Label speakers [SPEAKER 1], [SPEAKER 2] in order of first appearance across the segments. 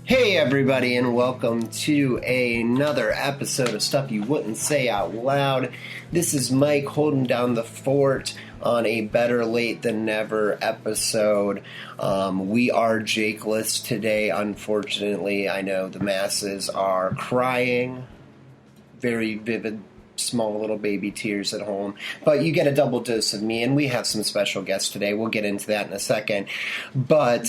[SPEAKER 1] Hey everybody, and welcome to another episode of Stuff You Wouldn't Say Out Loud. This is Mike holding down the fort on a better late than never episode. We are Jakeless today, unfortunately. I know the masses are crying. Very vivid, small little baby tears at home. But you get a double dose of me, and we have some special guests today. We'll get into that in a second. But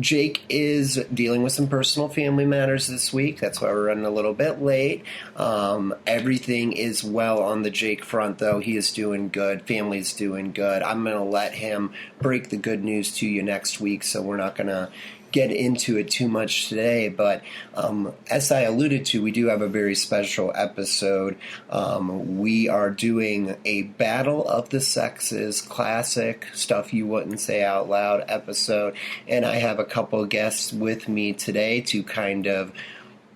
[SPEAKER 1] Jake is dealing with some personal family matters this week. That's why we're running a little bit late. Everything is well on the Jake front, though. He is doing good. Family's doing good. I'm going to let him break the good news to you next week, so we're not going to get into it too much today, but as I alluded to, we do have a very special episode. We are doing a Battle of the Sexes classic Stuff You Wouldn't Say Out Loud episode, and I have a couple of guests with me today to kind of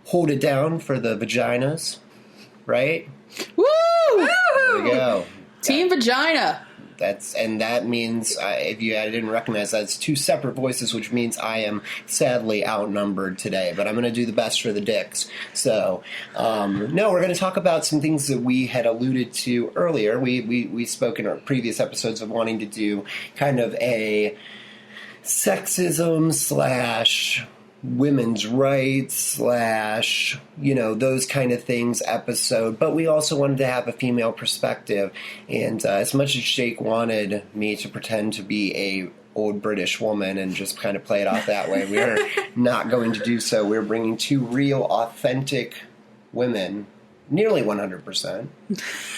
[SPEAKER 1] hold it down for the vaginas, right?
[SPEAKER 2] Woo!
[SPEAKER 1] There we go.
[SPEAKER 2] Team Vagina.
[SPEAKER 1] That means, if you didn't recognize that, it's two separate voices, which means I am sadly outnumbered today. But I'm going to do the best for the dicks. So, no, we're going to talk about some things that we had alluded to earlier. We spoke in our previous episodes of wanting to do kind of a sexism / women's rights / those kind of things episode, but we also wanted to have a female perspective, and as much as Jake wanted me to pretend to be a old British woman and just kind of play it off that way, we're not going to do so. We're bringing two real authentic women, nearly 100%,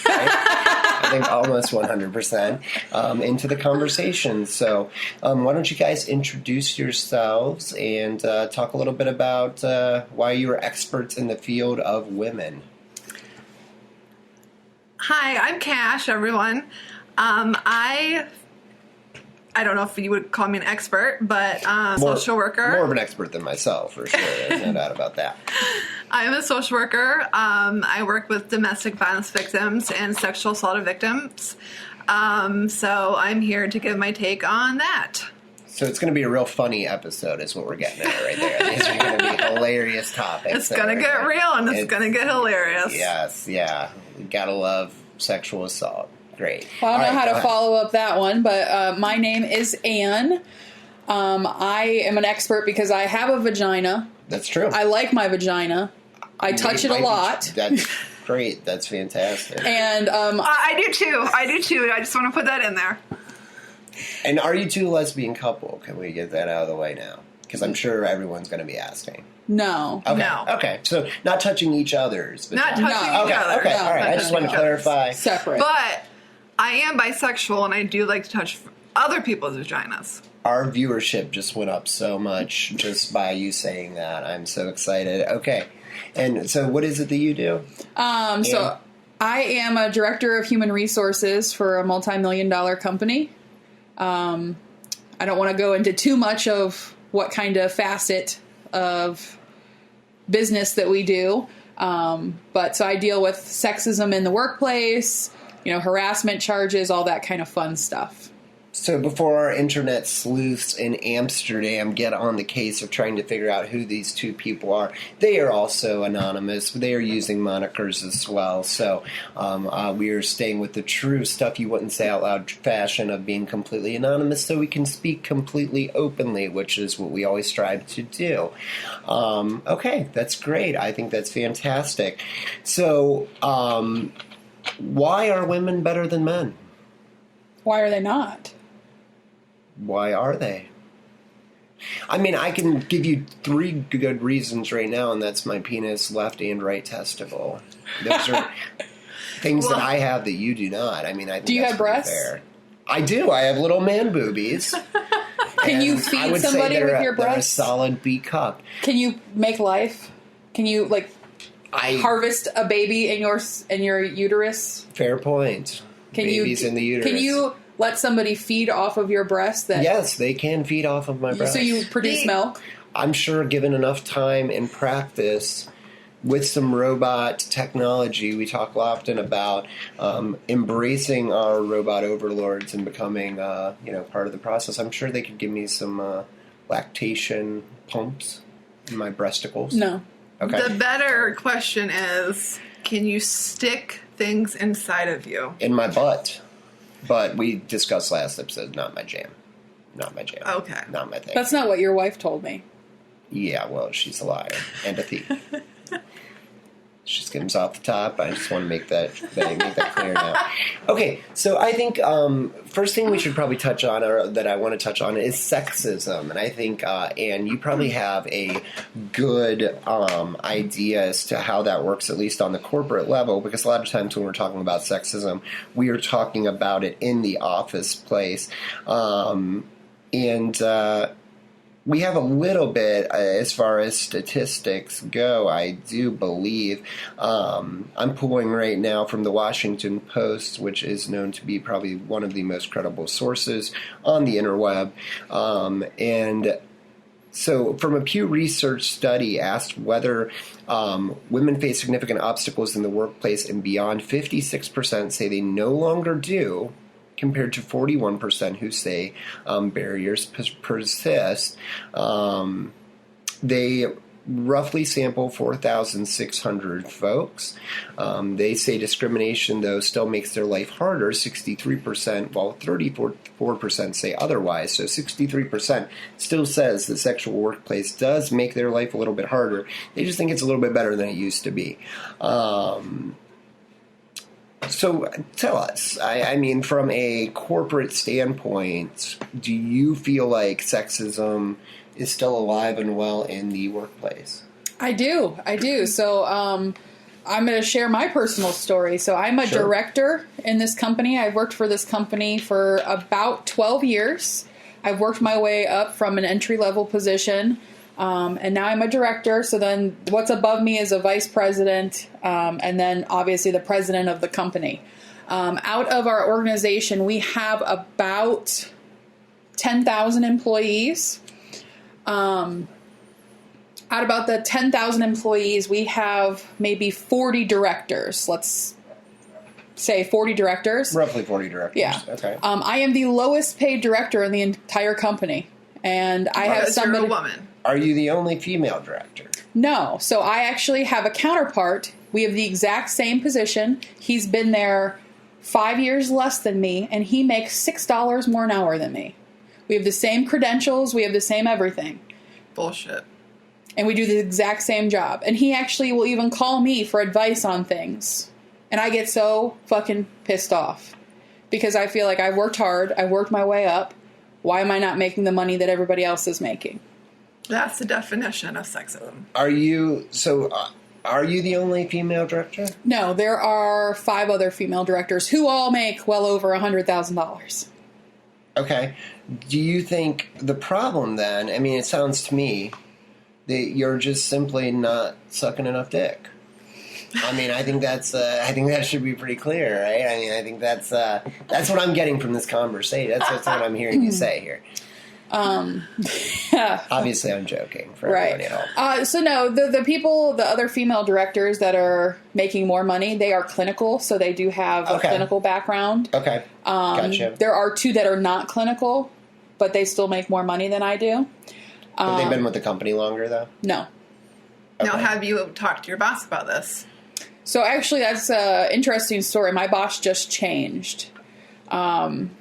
[SPEAKER 1] right? I think almost 100%, into the conversation. So why don't you guys introduce yourselves and talk a little bit about why you are experts in the field of women.
[SPEAKER 3] Hi, I'm Cash, everyone. I don't know if you would call me an expert, but social worker.
[SPEAKER 1] More of an expert than myself, for sure. There's no doubt about that.
[SPEAKER 3] I'm a social worker. I work with domestic violence victims and sexual assault victims. So I'm here to give my take on that.
[SPEAKER 1] So it's going to be a real funny episode is what we're getting at right there. These are going to be hilarious topics.
[SPEAKER 3] It's going to get real and it's going to get hilarious.
[SPEAKER 1] Yes, yeah. We got to love sexual assault. Great.
[SPEAKER 2] Well, I don't know how to follow up that one, but my name is Anne. I am an expert because I have a vagina.
[SPEAKER 1] That's true.
[SPEAKER 2] I like my vagina. I touch it a lot.
[SPEAKER 1] That's great. That's fantastic.
[SPEAKER 2] And
[SPEAKER 3] I do too. I just want to put that in there.
[SPEAKER 1] And are you two a lesbian couple? Can we get that out of the way now? Because I'm sure everyone's going to be asking.
[SPEAKER 2] No.
[SPEAKER 1] Okay.
[SPEAKER 3] No.
[SPEAKER 1] Okay. So not touching each other's.
[SPEAKER 3] Not touching each other.
[SPEAKER 1] Okay.
[SPEAKER 3] No,
[SPEAKER 1] All right. I just want to clarify.
[SPEAKER 2] Separate.
[SPEAKER 3] But I am bisexual and I do like to touch other people's vaginas.
[SPEAKER 1] Our viewership just went up so much just by you saying that. I'm so excited. Okay. And so what is it that you do?
[SPEAKER 2] So I am a director of human resources for a multi-million-dollar company. I don't want to go into too much of what kind of facet of business that we do. But so I deal with sexism in the workplace, harassment charges, all that kind of fun stuff.
[SPEAKER 1] So before our internet sleuths in Amsterdam get on the case of trying to figure out who these two people are, they are also anonymous. They are using monikers as well. So we are staying with the true Stuff You Wouldn't Say Out Loud fashion of being completely anonymous so we can speak completely openly, which is what we always strive to do. Okay, that's great. I think that's fantastic. So why are women better than men?
[SPEAKER 2] Why are they not?
[SPEAKER 1] Why are they? I mean, I can give you 3 good reasons right now, and that's my penis, left and right testicle. Those are things that I have that you do not. I mean, I think
[SPEAKER 2] do you
[SPEAKER 1] that's
[SPEAKER 2] have breasts?
[SPEAKER 1] Fair. I do. I have little man boobies.
[SPEAKER 2] Can you feed somebody with your breasts?
[SPEAKER 1] They're a solid B cup.
[SPEAKER 2] Can you make life? Can you harvest a baby in your uterus?
[SPEAKER 1] Fair point. Babies in the uterus.
[SPEAKER 2] Can you let somebody feed off of your breast?
[SPEAKER 1] Yes, they can feed off of my breast.
[SPEAKER 2] So you produce milk?
[SPEAKER 1] I'm sure given enough time and practice with some robot technology, we talk often about embracing our robot overlords and becoming part of the process. I'm sure they could give me some lactation pumps. In my breasticles?
[SPEAKER 2] No.
[SPEAKER 1] Okay.
[SPEAKER 3] The better question is, can you stick things inside of you?
[SPEAKER 1] In my butt. But we discussed last episode, not my jam. Not my jam.
[SPEAKER 3] Okay.
[SPEAKER 1] Not my thing.
[SPEAKER 2] That's not what your wife told me.
[SPEAKER 1] Yeah, well, she's a liar and a thief. She skims off the top. I just want to make that clear now. Okay, so I think first thing we should probably touch on, or that I want to touch on, is sexism. And I think, Anne, you probably have a good idea as to how that works, at least on the corporate level, because a lot of times when we're talking about sexism, we are talking about it in the office place. We have a little bit as far as statistics go, I do believe. I'm pulling right now from the Washington Post, which is known to be probably one of the most credible sources on the interweb. So from a Pew Research study asked whether women face significant obstacles in the workplace and beyond, 56% say they no longer do, compared to 41% who say barriers persist. They roughly sample 4,600 folks. They say discrimination, though, still makes their life harder, 63%, while 34% say otherwise. So 63% still says the sexual workplace does make their life a little bit harder. They just think it's a little bit better than it used to be. So tell us, I mean, from a corporate standpoint, do you feel like sexism is still alive and well in the workplace?
[SPEAKER 2] I do. So I'm going to share my personal story. So I'm a director in this company. I've worked for this company for about 12 years. I've worked my way up from an entry-level position. And now I'm a director, so then what's above me is a vice president, and then obviously the president of the company. Out of our organization, we have about 10,000 employees. Out about the 10,000 employees, we have maybe 40 directors. Let's say 40 directors.
[SPEAKER 1] Roughly 40 directors.
[SPEAKER 2] Yeah.
[SPEAKER 1] Okay.
[SPEAKER 2] I am the lowest paid director in the entire company, and I have somebody.
[SPEAKER 3] You're a woman.
[SPEAKER 1] Are you the only female director?
[SPEAKER 2] No. So I actually have a counterpart. We have the exact same position. He's been there 5 years less than me, and he makes $6 more an hour than me. We have the same credentials. We have the same everything.
[SPEAKER 3] Bullshit.
[SPEAKER 2] And we do the exact same job. And he actually will even call me for advice on things. And I get so fucking pissed off. Because I feel like I've worked hard. I worked my way up. Why am I not making the money that everybody else is making?
[SPEAKER 3] That's the definition of sexism.
[SPEAKER 1] Are you the only female director?
[SPEAKER 2] No, there are 5 other female directors who all make well over $100,000.
[SPEAKER 1] Okay. Do you think the problem then, I mean, it sounds to me that you're just simply not sucking enough dick. I mean, I think that should be pretty clear, right? I mean, I think that's what I'm getting from this conversation. That's what I'm hearing you say here. Obviously, I'm joking for everybody at home.
[SPEAKER 2] So no, the other female directors that are making more money, they are clinical, so they do have a clinical background.
[SPEAKER 1] Okay, gotcha.
[SPEAKER 2] There are 2 that are not clinical, but they still make more money than I do.
[SPEAKER 1] Have they been with the company longer, though?
[SPEAKER 2] No.
[SPEAKER 3] Okay. Now, have you talked to your boss about this?
[SPEAKER 2] So actually, that's an interesting story. My boss just changed. And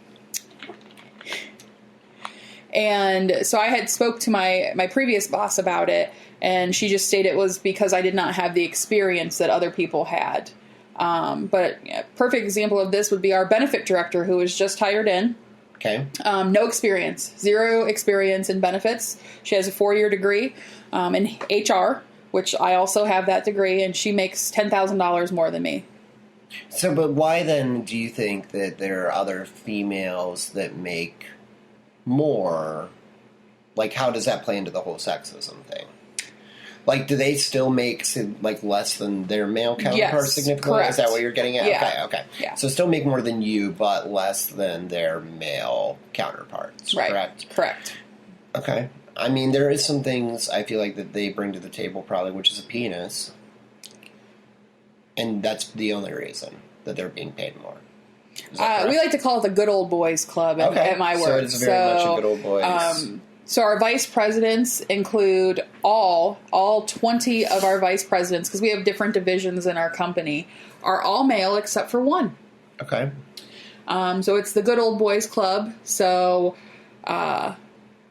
[SPEAKER 2] so I had spoke to my previous boss about it, and she just stated it was because I did not have the experience that other people had. But a perfect example of this would be our benefit director, who was just hired in.
[SPEAKER 1] Okay.
[SPEAKER 2] No experience. 0 experience in benefits. She has a 4-year degree in HR, which I also have that degree, and she makes $10,000 more than me.
[SPEAKER 1] So, but why then do you think that there are other females that make more? Like, how does that play into the whole sexism thing? Like, do they still make less than their male counterparts significantly?
[SPEAKER 2] Correct.
[SPEAKER 1] Is that what you're getting at?
[SPEAKER 2] Yeah.
[SPEAKER 1] Okay.
[SPEAKER 2] Yeah.
[SPEAKER 1] So still make more than you, but less than their male counterparts.
[SPEAKER 2] Right.
[SPEAKER 1] Correct. Okay. I mean, there is some things I feel like that they bring to the table, probably, which is a penis, and that's the only reason that they're being paid more.
[SPEAKER 2] We like to call it the good old boys club at my work.
[SPEAKER 1] So it's very much a good old boys.
[SPEAKER 2] So our vice presidents include all 20 of our vice presidents, because we have different divisions in our company, are all male except for one.
[SPEAKER 1] Okay.
[SPEAKER 2] So it's the good old boys club. So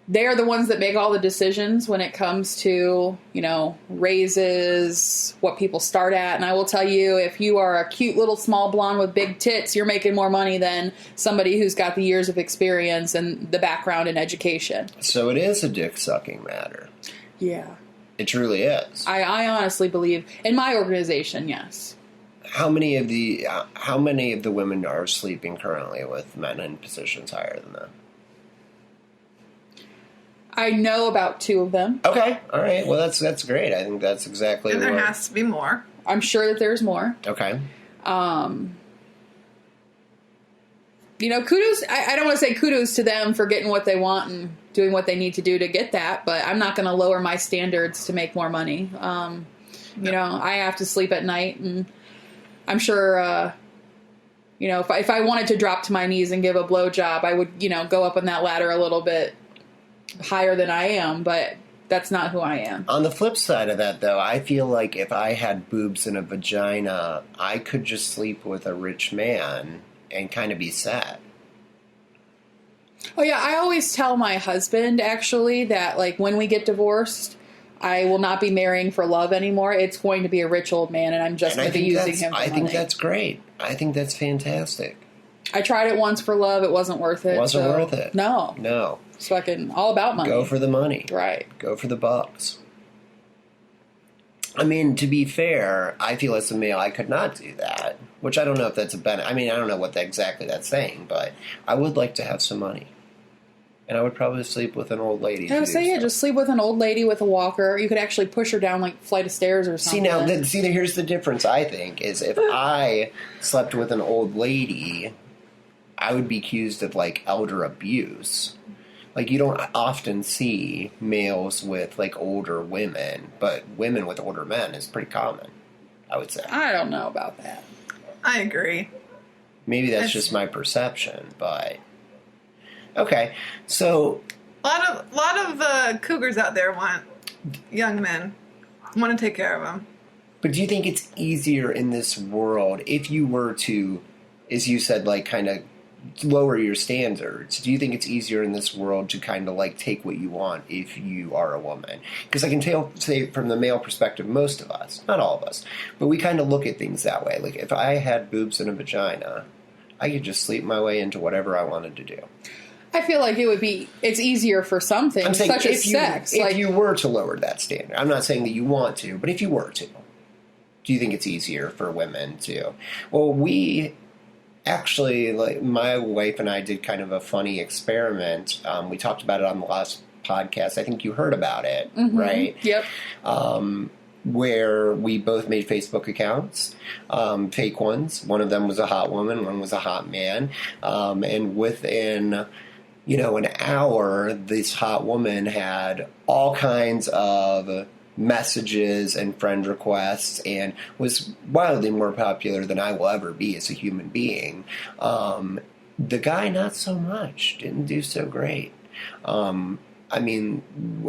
[SPEAKER 2] they are the ones that make all the decisions when it comes to, raises, what people start at. And I will tell you, if you are a cute little small blonde with big tits, you're making more money than somebody who's got the years of experience and the background in education.
[SPEAKER 1] So it is a dick-sucking matter.
[SPEAKER 2] Yeah.
[SPEAKER 1] It truly is.
[SPEAKER 2] I honestly believe, in my organization, yes.
[SPEAKER 1] How many of the women are sleeping currently with men in positions higher than them?
[SPEAKER 2] I know about 2 of them.
[SPEAKER 1] Okay, all right. Well, that's great. I think that's exactly.
[SPEAKER 3] And there has to be more.
[SPEAKER 2] I'm sure that there's more.
[SPEAKER 1] Okay.
[SPEAKER 2] Kudos. I don't want to say kudos to them for getting what they want and doing what they need to do to get that, but I'm not going to lower my standards to make more money. I have to sleep at night, and I'm sure, if I wanted to drop to my knees and give a blowjob, I would, go up on that ladder a little bit higher than I am, but that's not who I am.
[SPEAKER 1] On the flip side of that, though, I feel like if I had boobs and a vagina, I could just sleep with a rich man and kind of be set.
[SPEAKER 2] Oh, yeah, I always tell my husband, actually, that, when we get divorced, I will not be marrying for love anymore. It's going to be a rich old man, and I'm just going to be using him for money.
[SPEAKER 1] I think that's great. I think that's fantastic.
[SPEAKER 2] I tried it once for love. It wasn't worth it.
[SPEAKER 1] Worth it.
[SPEAKER 2] No. It's fucking all about money.
[SPEAKER 1] Go for the money.
[SPEAKER 2] Right.
[SPEAKER 1] Go for the bucks. I mean, to be fair, I feel as a male I could not do that, which I don't know if that's a benefit. I mean, I don't know what exactly that's saying, but I would like to have some money. And I would probably sleep with an old lady.
[SPEAKER 2] I would say, just sleep with an old lady with a walker. You could actually push her down, a flight of stairs or something.
[SPEAKER 1] Here's the difference, I think, is if I slept with an old lady, I would be accused of, elder abuse. You don't often see males with, older women, but women with older men is pretty common, I would say. I
[SPEAKER 2] don't know about that.
[SPEAKER 3] I agree.
[SPEAKER 1] Maybe that's just my perception, but... Okay, so...
[SPEAKER 3] A lot of cougars out there want young men, want to take care of them.
[SPEAKER 1] But do you think it's easier in this world if you were to, as you said, kind of lower your standards? Do you think it's easier in this world to kind of take what you want if you are a woman? Because I can say from the male perspective, most of us, not all of us, but we kind of look at things that way. If I had boobs and a vagina, I could just sleep my way into whatever I wanted to do.
[SPEAKER 2] I feel like it's easier for some things, such as sex.
[SPEAKER 1] If you were to lower that standard, I'm not saying that you want to, but if you were to, do you think it's easier for women to? Well, we actually, my wife and I did kind of a funny experiment. We talked about it on the last podcast. I think you heard about it, right?
[SPEAKER 2] Yep.
[SPEAKER 1] Where we both made Facebook accounts, fake ones. One of them was a hot woman, one was a hot man. And within, an hour, this hot woman had all kinds of messages and friend requests and was wildly more popular than I will ever be as a human being. The guy, not so much. Didn't do so great. I mean,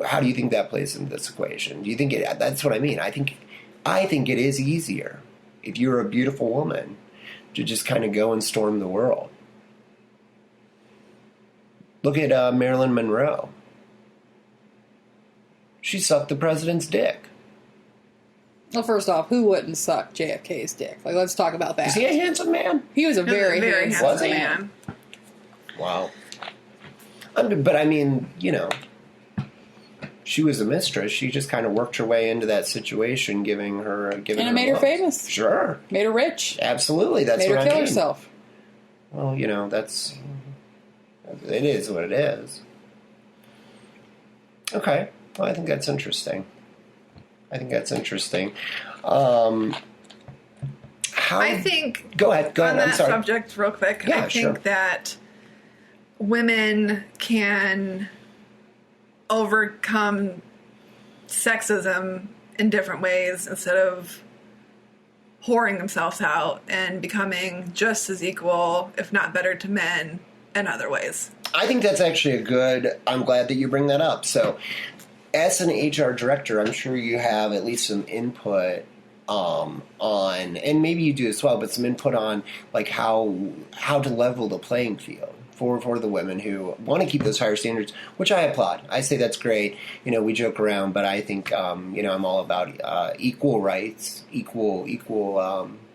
[SPEAKER 1] how do you think that plays into this equation? Do you think that's what I mean. I think it is easier if you're a beautiful woman to just kind of go and storm the world. Look at Marilyn Monroe. She sucked the president's dick.
[SPEAKER 2] Well, first off, who wouldn't suck JFK's dick? Let's talk about that.
[SPEAKER 1] Is he a handsome man?
[SPEAKER 2] He was a very handsome man.
[SPEAKER 1] Wow. But I mean, she was a mistress. She just kind of worked her way into that situation, giving her
[SPEAKER 2] and it made her famous.
[SPEAKER 1] Sure.
[SPEAKER 2] Made her rich.
[SPEAKER 1] Absolutely. That's what I mean.
[SPEAKER 2] Made her kill herself.
[SPEAKER 1] Well, it is what it is. Okay. Well, I think that's interesting.
[SPEAKER 3] I think...
[SPEAKER 1] Go ahead.
[SPEAKER 3] On
[SPEAKER 1] I'm
[SPEAKER 3] that
[SPEAKER 1] sorry.
[SPEAKER 3] subject, real quick,
[SPEAKER 1] Yeah,
[SPEAKER 3] I think that women can overcome sexism in different ways instead of whoring themselves out and becoming just as equal, if not better, to men in other ways.
[SPEAKER 1] I think that's actually I'm glad that you bring that up. So, as an HR director, I'm sure you have at least some input on, and maybe you do as well, but some input on like how to level the playing field for the women who want to keep those higher standards, which I applaud. I say that's great. We joke around, but I think I'm all about equal rights, equal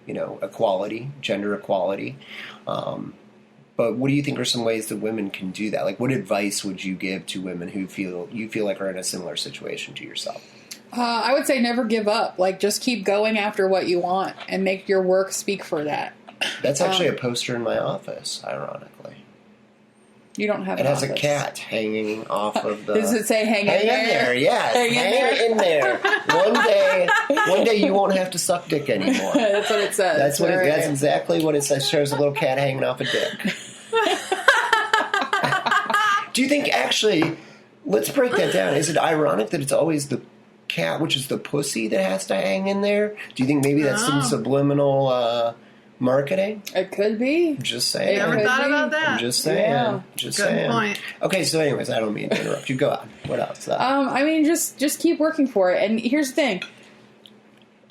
[SPEAKER 1] equality, gender equality. But what do you think are some ways that women can do that? Like, what advice would you give to women who feel like are in a similar situation to yourself?
[SPEAKER 2] I would say never give up. Like, just keep going after what you want and make your work speak for that.
[SPEAKER 1] That's actually a poster in my office, ironically.
[SPEAKER 2] You don't have
[SPEAKER 1] it
[SPEAKER 2] an
[SPEAKER 1] has
[SPEAKER 2] office.
[SPEAKER 1] A cat hanging off of the...
[SPEAKER 2] Does it say hang in there?
[SPEAKER 1] Yes, hang in there. One day you won't have to suck dick anymore.
[SPEAKER 2] That's what it says.
[SPEAKER 1] That's exactly what it says. It shows a little cat hanging off a dick. Do you think, actually, let's break that down. Is it ironic that it's always the cat, which is the pussy, that has to hang in there? Do you think maybe that's some subliminal marketing?
[SPEAKER 2] It could be.
[SPEAKER 1] Just saying.
[SPEAKER 3] Never thought about that.
[SPEAKER 1] I'm just saying.
[SPEAKER 2] Yeah.
[SPEAKER 1] Just
[SPEAKER 3] Good
[SPEAKER 1] saying.
[SPEAKER 3] point.
[SPEAKER 1] Okay, so anyways, I don't mean to interrupt you. Go on. What else?
[SPEAKER 2] I mean, just keep working for it. And here's the thing.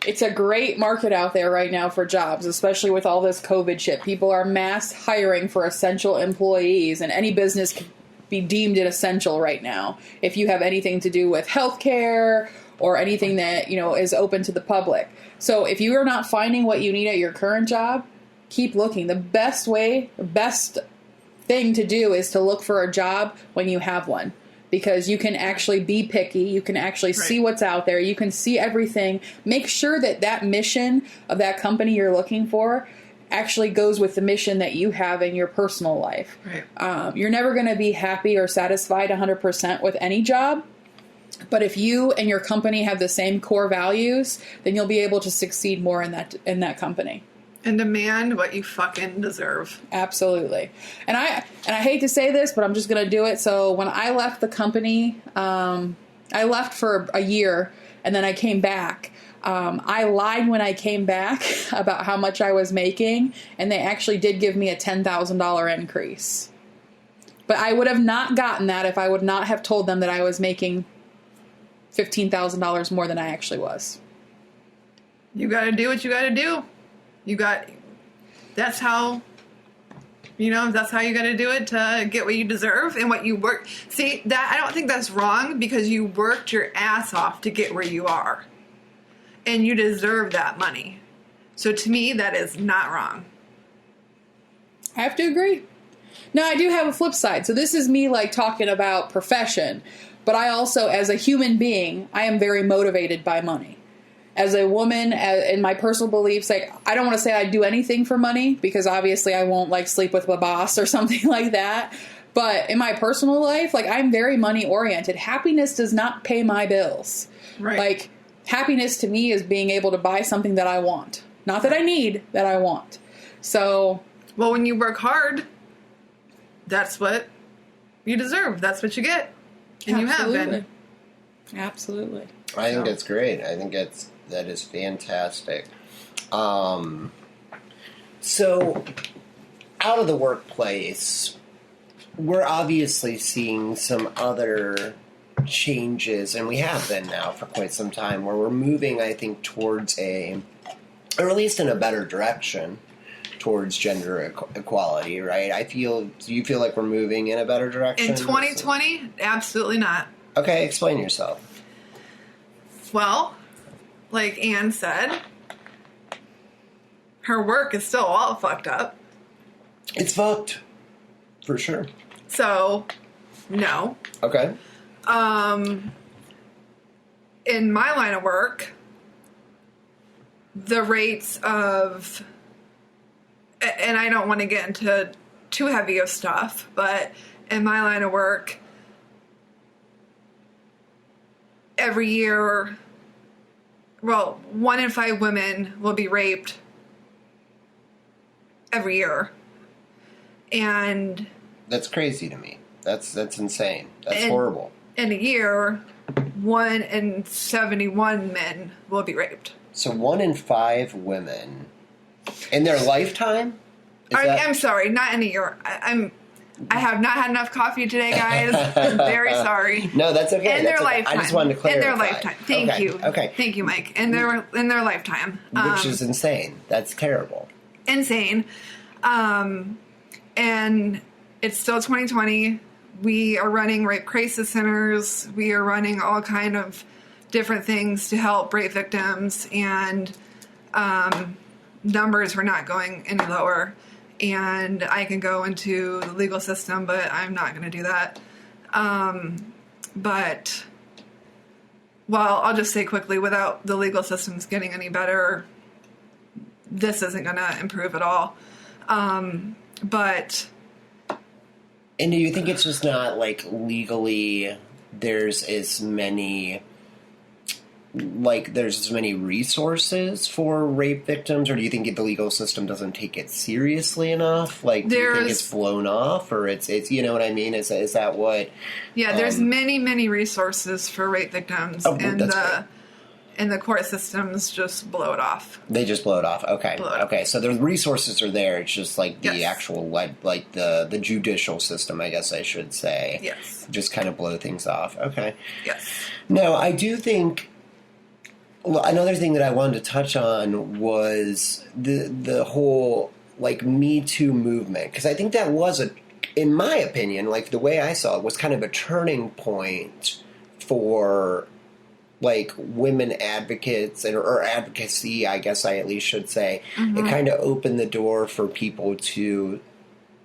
[SPEAKER 2] It's a great market out there right now for jobs, especially with all this COVID shit. People are mass hiring for essential employees, and any business can be deemed an essential right now if you have anything to do with healthcare or anything that is open to the public. So if you are not finding what you need at your current job, keep looking. The best thing to do is to look for a job when you have one, because you can actually be picky. You can actually see what's out there. You can see everything. Make sure that mission of that company you're looking for actually goes with the mission that you have in your personal life.
[SPEAKER 3] Right.
[SPEAKER 2] You're never going to be happy or satisfied 100% with any job. But if you and your company have the same core values, then you'll be able to succeed more in that company.
[SPEAKER 3] And demand what you fucking deserve.
[SPEAKER 2] Absolutely. And I hate to say this, but I'm just going to do it. So when I left the company, I left for a year, and then I came back. I lied when I came back about how much I was making, and they actually did give me a $10,000 increase. But I would have not gotten that if I would not have told them that I was making $15,000 more than I actually was.
[SPEAKER 3] You got to do what you got to do. That's how you got to do it to get what you deserve and what you work. See, that I don't think that's wrong, because you worked your ass off to get where you are. And you deserve that money. So to me, that is not wrong.
[SPEAKER 2] I have to agree. Now, I do have a flip side. So this is me talking about profession. But I also, as a human being, I am very motivated by money. As a woman, in my personal beliefs, I don't want to say I do anything for money, because obviously I won't sleep with my boss or something like that. But in my personal life, I'm very money oriented. Happiness does not pay my bills.
[SPEAKER 3] Right.
[SPEAKER 2] Happiness to me is being able to buy something that I want. Not that I need, that I want. So.
[SPEAKER 3] Well, when you work hard, that's what you deserve. That's what you get. And
[SPEAKER 2] Absolutely.
[SPEAKER 3] You have been.
[SPEAKER 2] Absolutely.
[SPEAKER 1] I think that's great. I think that is fantastic. So, out of the workplace, we're obviously seeing some other changes, and we have been now for quite some time, where we're moving, I think, towards or at least in a better direction, towards gender equality, right? Do you feel like we're moving in a better direction?
[SPEAKER 3] In 2020, absolutely not.
[SPEAKER 1] Okay, explain yourself.
[SPEAKER 3] Well, like Anne said, her work is still all fucked up.
[SPEAKER 1] It's fucked. For sure.
[SPEAKER 3] So, no.
[SPEAKER 1] Okay.
[SPEAKER 3] In my line of work, the rates of, and I don't want to get into too heavy of stuff, but in my line of work, every year, 1 in 5 women will be raped every year. And
[SPEAKER 1] that's crazy to me. That's insane. That's horrible.
[SPEAKER 3] In a year, 1 in 71 men will be raped.
[SPEAKER 1] So 1 in 5 women in their lifetime?
[SPEAKER 3] I'm sorry, not in a year. I have not had enough coffee today, guys. I'm very sorry.
[SPEAKER 1] No, that's okay.
[SPEAKER 3] In their lifetime.
[SPEAKER 1] I just wanted to clarify.
[SPEAKER 3] In their lifetime. Thank you.
[SPEAKER 1] Okay.
[SPEAKER 3] Thank you, Mike. In their lifetime.
[SPEAKER 1] Which is insane. That's terrible.
[SPEAKER 3] Insane. And it's still 2020. We are running rape crisis centers. We are running all kind of different things to help rape victims, and numbers were not going any lower. And I can go into the legal system, but I'm not going to do that. But, well, I'll just say quickly, without the legal systems getting any better, this isn't going to improve at all. But...
[SPEAKER 1] And do you think it's just not, like, legally there's as many resources for rape victims, or do you think the legal system doesn't take it seriously enough? Like, do you think it's blown off, or it's you know what I mean? Is that what?
[SPEAKER 3] Yeah, there's many resources for rape victims, and the court systems just blow it off.
[SPEAKER 1] They just blow it off. Okay.
[SPEAKER 3] Okay.
[SPEAKER 1] So the resources are there. It's just like the actual, like the judicial system, I guess I should say.
[SPEAKER 3] Yes.
[SPEAKER 1] Just kind of blow things off. Okay.
[SPEAKER 3] Yes.
[SPEAKER 1] No, I do think. Well, another thing that I wanted to touch on was the whole like Me Too movement, because I think that was in my opinion, like the way I saw it, was kind of a turning point for like women advocates or advocacy, I guess I at least should say.
[SPEAKER 3] Mm-hmm.
[SPEAKER 1] It kind of opened the door for people to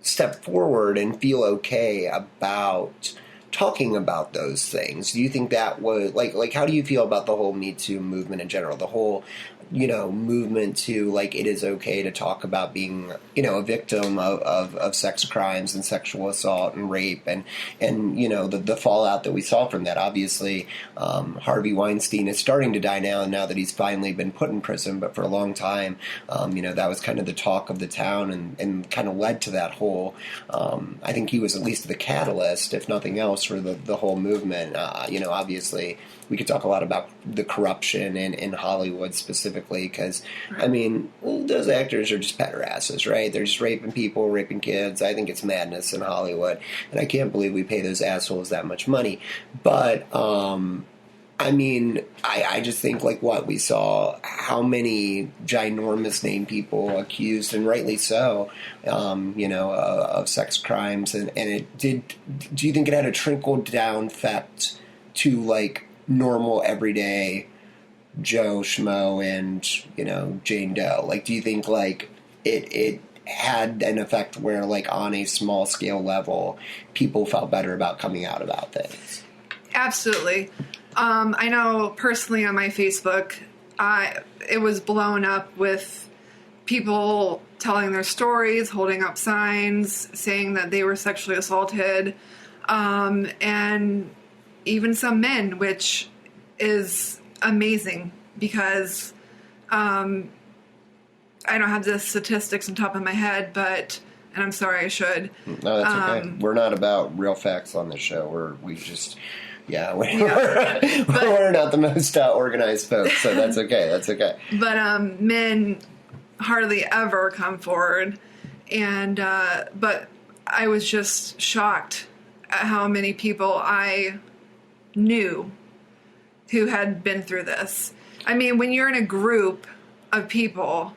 [SPEAKER 1] step forward and feel okay about talking about those things. Do you think that was like how do you feel about the whole Me Too movement in general? The whole, movement to like it is okay to talk about being, a victim of sex crimes and sexual assault and rape and the fallout that we saw from that. Obviously, Harvey Weinstein is starting to die now that he's finally been put in prison, but for a long time, that was kind of the talk of the town and kind of led to that whole, I think he was at least the catalyst, if nothing else, for the whole movement. Obviously we could talk a lot about the corruption in Hollywood specifically, because, I mean, those actors are just pederasts, right? They're just raping people, raping kids. I think it's madness in Hollywood, and I can't believe we pay those assholes that much money. But, I mean, I just think, like, what we saw, how many ginormous name people accused, and rightly so, of sex crimes, and it did. Do you think it had a trickle-down effect to, like, normal, everyday Joe Schmo and, Jane Doe? Like, do you think, like, it had an effect where, like, on a small scale level, people felt better about coming out about things?
[SPEAKER 3] Absolutely. I know personally on my Facebook, it was blown up with people telling their stories, holding up signs, saying that they were sexually assaulted, and even some men, which is amazing because I don't have the statistics on top of my head, and I'm sorry, I should.
[SPEAKER 1] No, that's okay. We're not about real facts on this show. We're not the most organized folks, so that's okay. That's okay.
[SPEAKER 3] But men hardly ever come forward, and but I was just shocked at how many people I knew who had been through this. I mean, when you're in a group of people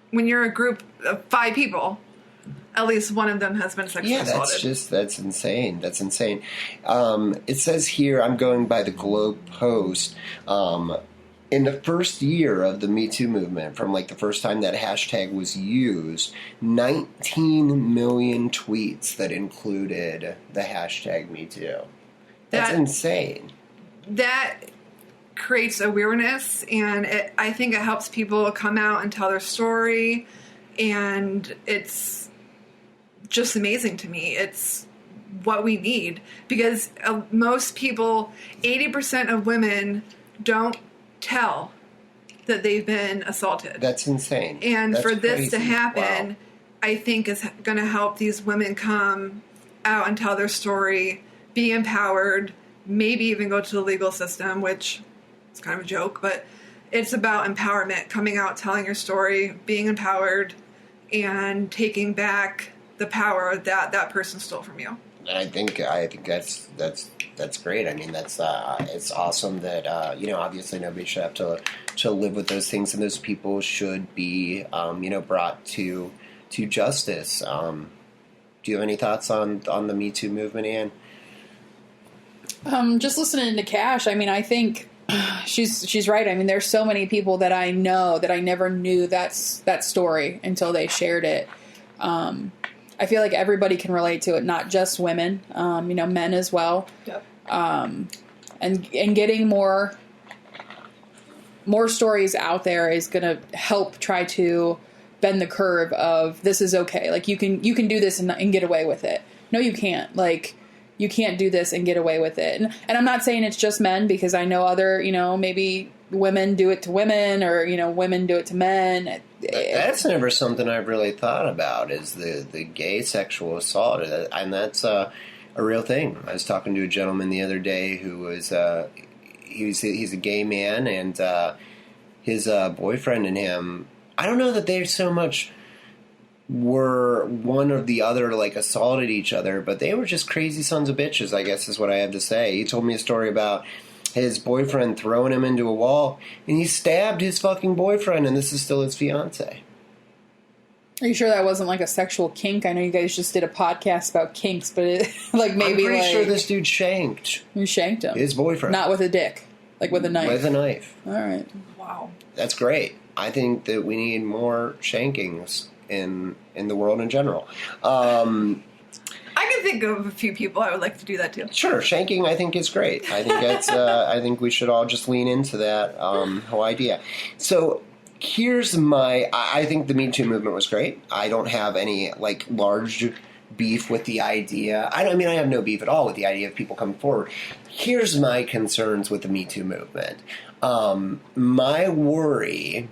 [SPEAKER 3] when you're a group of 5 people, at least one of them has been sexually assaulted.
[SPEAKER 1] That's insane. That's insane. It says here, I'm going by the Globe Post, in the first year of the Me Too movement, from like the first time that hashtag was used, 19 million tweets that included the hashtag Me Too. That's insane. That
[SPEAKER 3] creates awareness, and I think it helps people come out and tell their story, and it's just amazing to me. It's what we need, because most people, 80% of women don't tell that they've been assaulted.
[SPEAKER 1] That's insane.
[SPEAKER 3] And
[SPEAKER 1] that's
[SPEAKER 3] for this
[SPEAKER 1] crazy.
[SPEAKER 3] to happen,
[SPEAKER 1] wow.
[SPEAKER 3] I think is going to help these women come out and tell their story, be empowered, maybe even go to the legal system, which is kind of a joke, but it's about empowerment, coming out, telling your story, being empowered, and taking back the power that that person stole from you.
[SPEAKER 1] And I think that's great. I mean, that's it's awesome that obviously nobody should have to live with those things, and those people should be brought to justice. Do you have any thoughts on the Me Too movement, Ann?
[SPEAKER 2] Just listening to Cash, I mean, I think she's right. I mean, there's so many people that I know that I never knew that story until they shared it. I feel like everybody can relate to it, not just women, men as well.
[SPEAKER 3] Yep.
[SPEAKER 2] And getting more stories out there is going to help try to bend the curve of this is okay. Like you can do this and get away with it. No, you can't. Like you can't do this and get away with it. And I'm not saying it's just men, because I know other, maybe women do it to women, or, women do it to men.
[SPEAKER 1] That's never something I've really thought about, is the gay sexual assault. And that's a real thing. I was talking to a gentleman the other day who was, he's a gay man, and his boyfriend and him, I don't know that they're so much were one or the other like assaulted each other, but they were just crazy sons of bitches, I guess is what I have to say. He told me a story about his boyfriend throwing him into a wall, and he stabbed his fucking boyfriend, and this is still his fiance.
[SPEAKER 2] Are you sure that wasn't like a sexual kink? I know you guys just did a podcast about kinks, but maybe
[SPEAKER 1] I'm pretty sure this dude shanked.
[SPEAKER 2] You shanked him?
[SPEAKER 1] His boyfriend.
[SPEAKER 2] Not with a dick, like with a knife.
[SPEAKER 1] With a knife.
[SPEAKER 2] All right.
[SPEAKER 3] Wow.
[SPEAKER 1] That's great. I think that we need more shankings in the world in general. I
[SPEAKER 3] can think of a few people I would like to do that to.
[SPEAKER 1] Sure, shanking I think is great. I think that's. I think we should all just lean into that whole idea. So here's I think the Me Too movement was great. I don't have any like large beef with the idea. I have no beef at all with the idea of people coming forward. Here's my concerns with the Me Too movement. My worry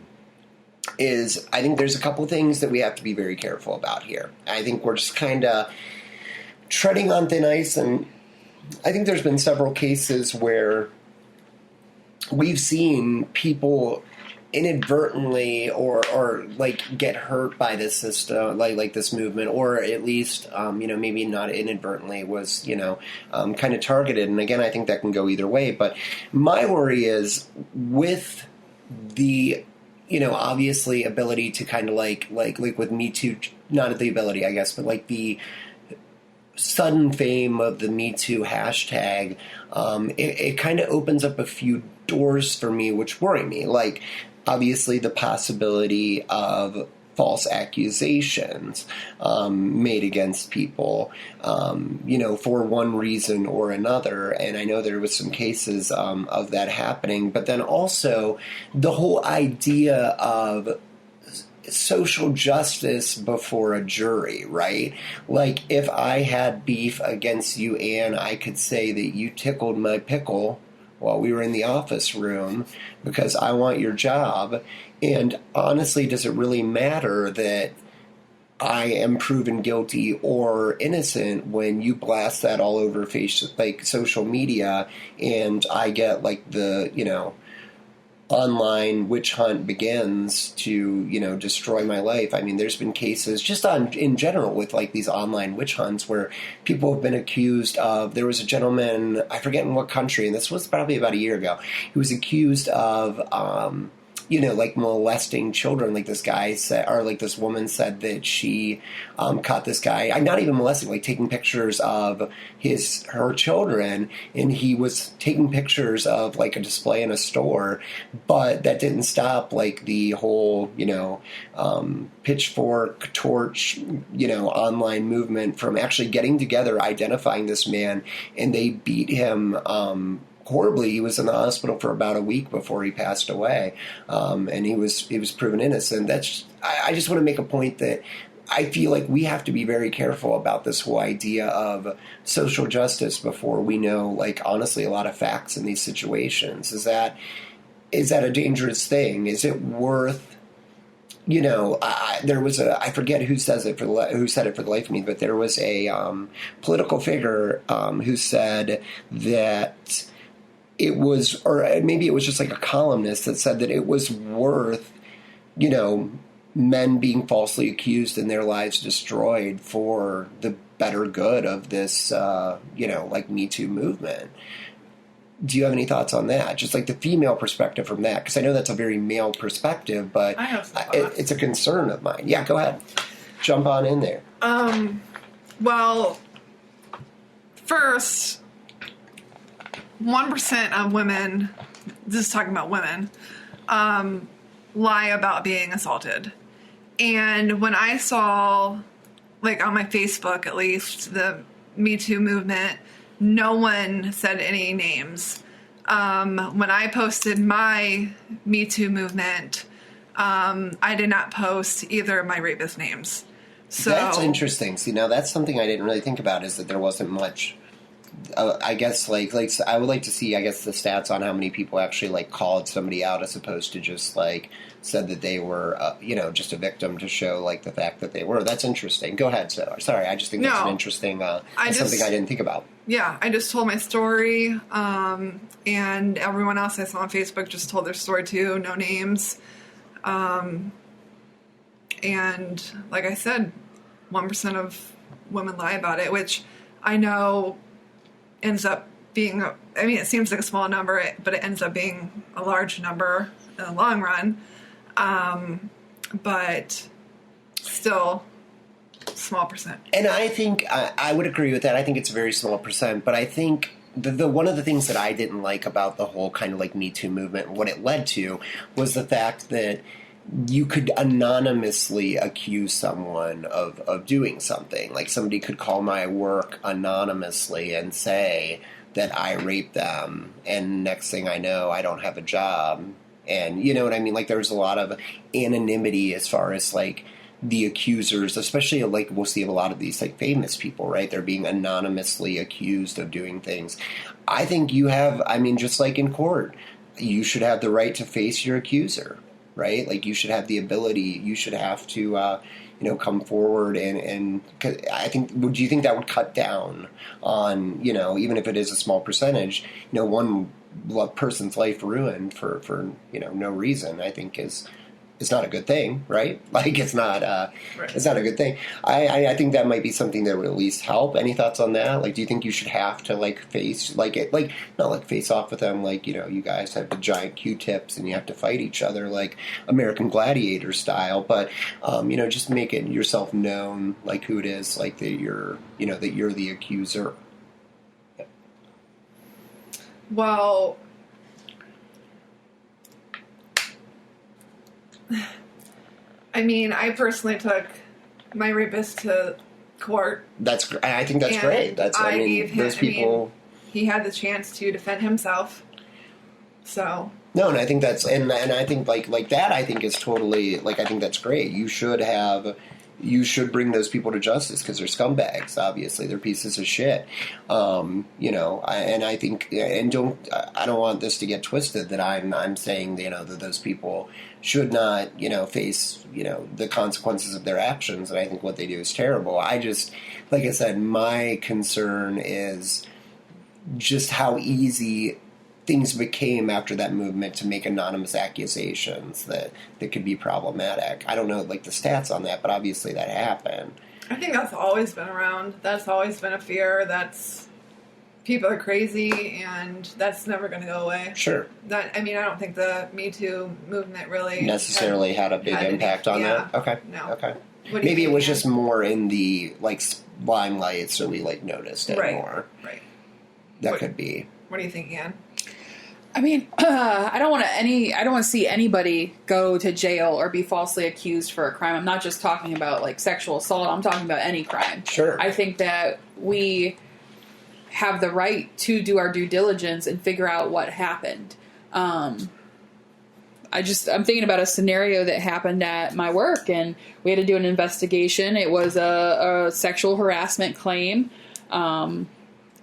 [SPEAKER 1] is I think there's a couple things that we have to be very careful about here. I think we're just kind of treading on thin ice, and I think there's been several cases where we've seen people inadvertently or like get hurt by this system, like this movement, or at least maybe not inadvertently, was kind of targeted. And again, I think that can go either way. But my worry is with the obviously ability to kind of like with Me Too, not the ability, I guess, but like the sudden fame of the Me Too hashtag, it kind of opens up a few doors for me, which worry me. Like, obviously, the possibility of false accusations made against people, for one reason or another. And I know there was some cases of that happening. But then also the whole idea of social justice before a jury, right? Like, if I had beef against you, Ann, I could say that you tickled my pickle while we were in the office room because I want your job. And honestly, does it really matter that I am proven guilty or innocent when you blast that all over social media, and I get like the, online witch hunt begins to, destroy my life? I mean, there's been cases just in general with like these online witch hunts where people have been accused of, there was a gentleman, I forget in what country, and this was probably about a year ago, he was accused of, like molesting children. Like this guy said, or like this woman said that she caught this guy, not even molesting, like taking pictures of her children, and he was taking pictures of like a display in a store. But that didn't stop like the whole, pitchfork, torch, online movement from actually getting together, identifying this man, and they beat him horribly. He was in the hospital for about a week before he passed away, and he was proven innocent. I just want to make a point that I feel like we have to be very careful about this whole idea of social justice before we know, like, honestly, a lot of facts in these situations. Is that a dangerous thing? Is it worth? There was I forget who said it for the life of me, but there was a political figure who said that it was, or maybe it was just like a columnist that said that it was worth, men being falsely accused and their lives destroyed for the better good of this, like Me Too movement. Do you have any thoughts on that? Just like the female perspective from that, because I know that's a very male perspective, but
[SPEAKER 3] I have some
[SPEAKER 1] it's a concern of mine. Yeah, go ahead. Jump on in there.
[SPEAKER 3] Well, first, 1% of women, just talking about women, lie about being assaulted. And when I saw, like on my Facebook at least, the Me Too movement, no one said any names. When I posted my Me Too movement, I did not post either of my rapist names. So
[SPEAKER 1] that's interesting. See, now that's something I didn't really think about, is that there wasn't much. I guess like I would like to see, I guess, the stats on how many people actually like called somebody out as opposed to just like said that they were, just a victim to show like the fact that they were. That's interesting. Go ahead, Sarah. Sorry, I just think that's an interesting, something I didn't think about.
[SPEAKER 3] Yeah, I just told my story, and everyone else I saw on Facebook just told their story too, no names. And like I said, 1% of women lie about it, which I know ends up being, it seems like a small number, but it ends up being a large number in the long run. But still, small percent.
[SPEAKER 1] And I think I would agree with that. I think it's a very small percent, but I think the one of the things that I didn't like about the whole kind of like Me Too movement, what it led to, was the fact that you could anonymously accuse someone of doing something. Like somebody could call my work anonymously and say that I raped them, and next thing I know, I don't have a job. And you know what I mean? Like there's a lot of anonymity as far as like the accusers, especially like we'll see a lot of these like famous people, right? They're being anonymously accused of doing things. I think you have, just like in court, you should have the right to face your accuser. Right? Like you should have the ability, you should have to, come forward and I think, do you think that would cut down on, even if it is a small percentage, one person's life ruined for no reason, I think it's not a good thing, right? Like it's not it's not a good thing. I think that might be something that would at least help. Any thoughts on that? Like, do you think you should have to like face like it, like not like face off with them, like you guys have the giant Q-tips and you have to fight each other like American Gladiator style, but just make it yourself known, like who it is, like that you're the accuser.
[SPEAKER 3] Well, I personally took my rapist to court.
[SPEAKER 1] I think that's great. That's those people.
[SPEAKER 3] He had the chance to defend himself. So
[SPEAKER 1] no, and I think that's and I think like that. I think is totally like I think that's great. You should bring those people to justice because they're scumbags. Obviously, they're pieces of shit. I think I don't want this to get twisted that I'm saying that those people should not face the consequences of their actions, and I think what they do is terrible. I just, like I said, my concern is just how easy things became after that movement to make anonymous accusations that could be problematic. I don't know like the stats on that, but obviously that happened.
[SPEAKER 3] I think that's always been around. That's always been a fear. People are crazy, and that's never going to go away.
[SPEAKER 1] Sure.
[SPEAKER 3] I don't think the Me Too movement really
[SPEAKER 1] necessarily had a big impact on that. Okay.
[SPEAKER 3] No.
[SPEAKER 1] Okay. Maybe it was just more in the like limelight, so we like noticed it more.
[SPEAKER 3] Right.
[SPEAKER 1] That could be.
[SPEAKER 3] What do you think, Ann?
[SPEAKER 2] I don't want to see anybody go to jail or be falsely accused for a crime. I'm not just talking about like sexual assault. I'm talking about any crime.
[SPEAKER 1] Sure.
[SPEAKER 2] I think that we have the right to do our due diligence and figure out what happened. I'm thinking about a scenario that happened at my work, and we had to do an investigation. It was a sexual harassment claim, and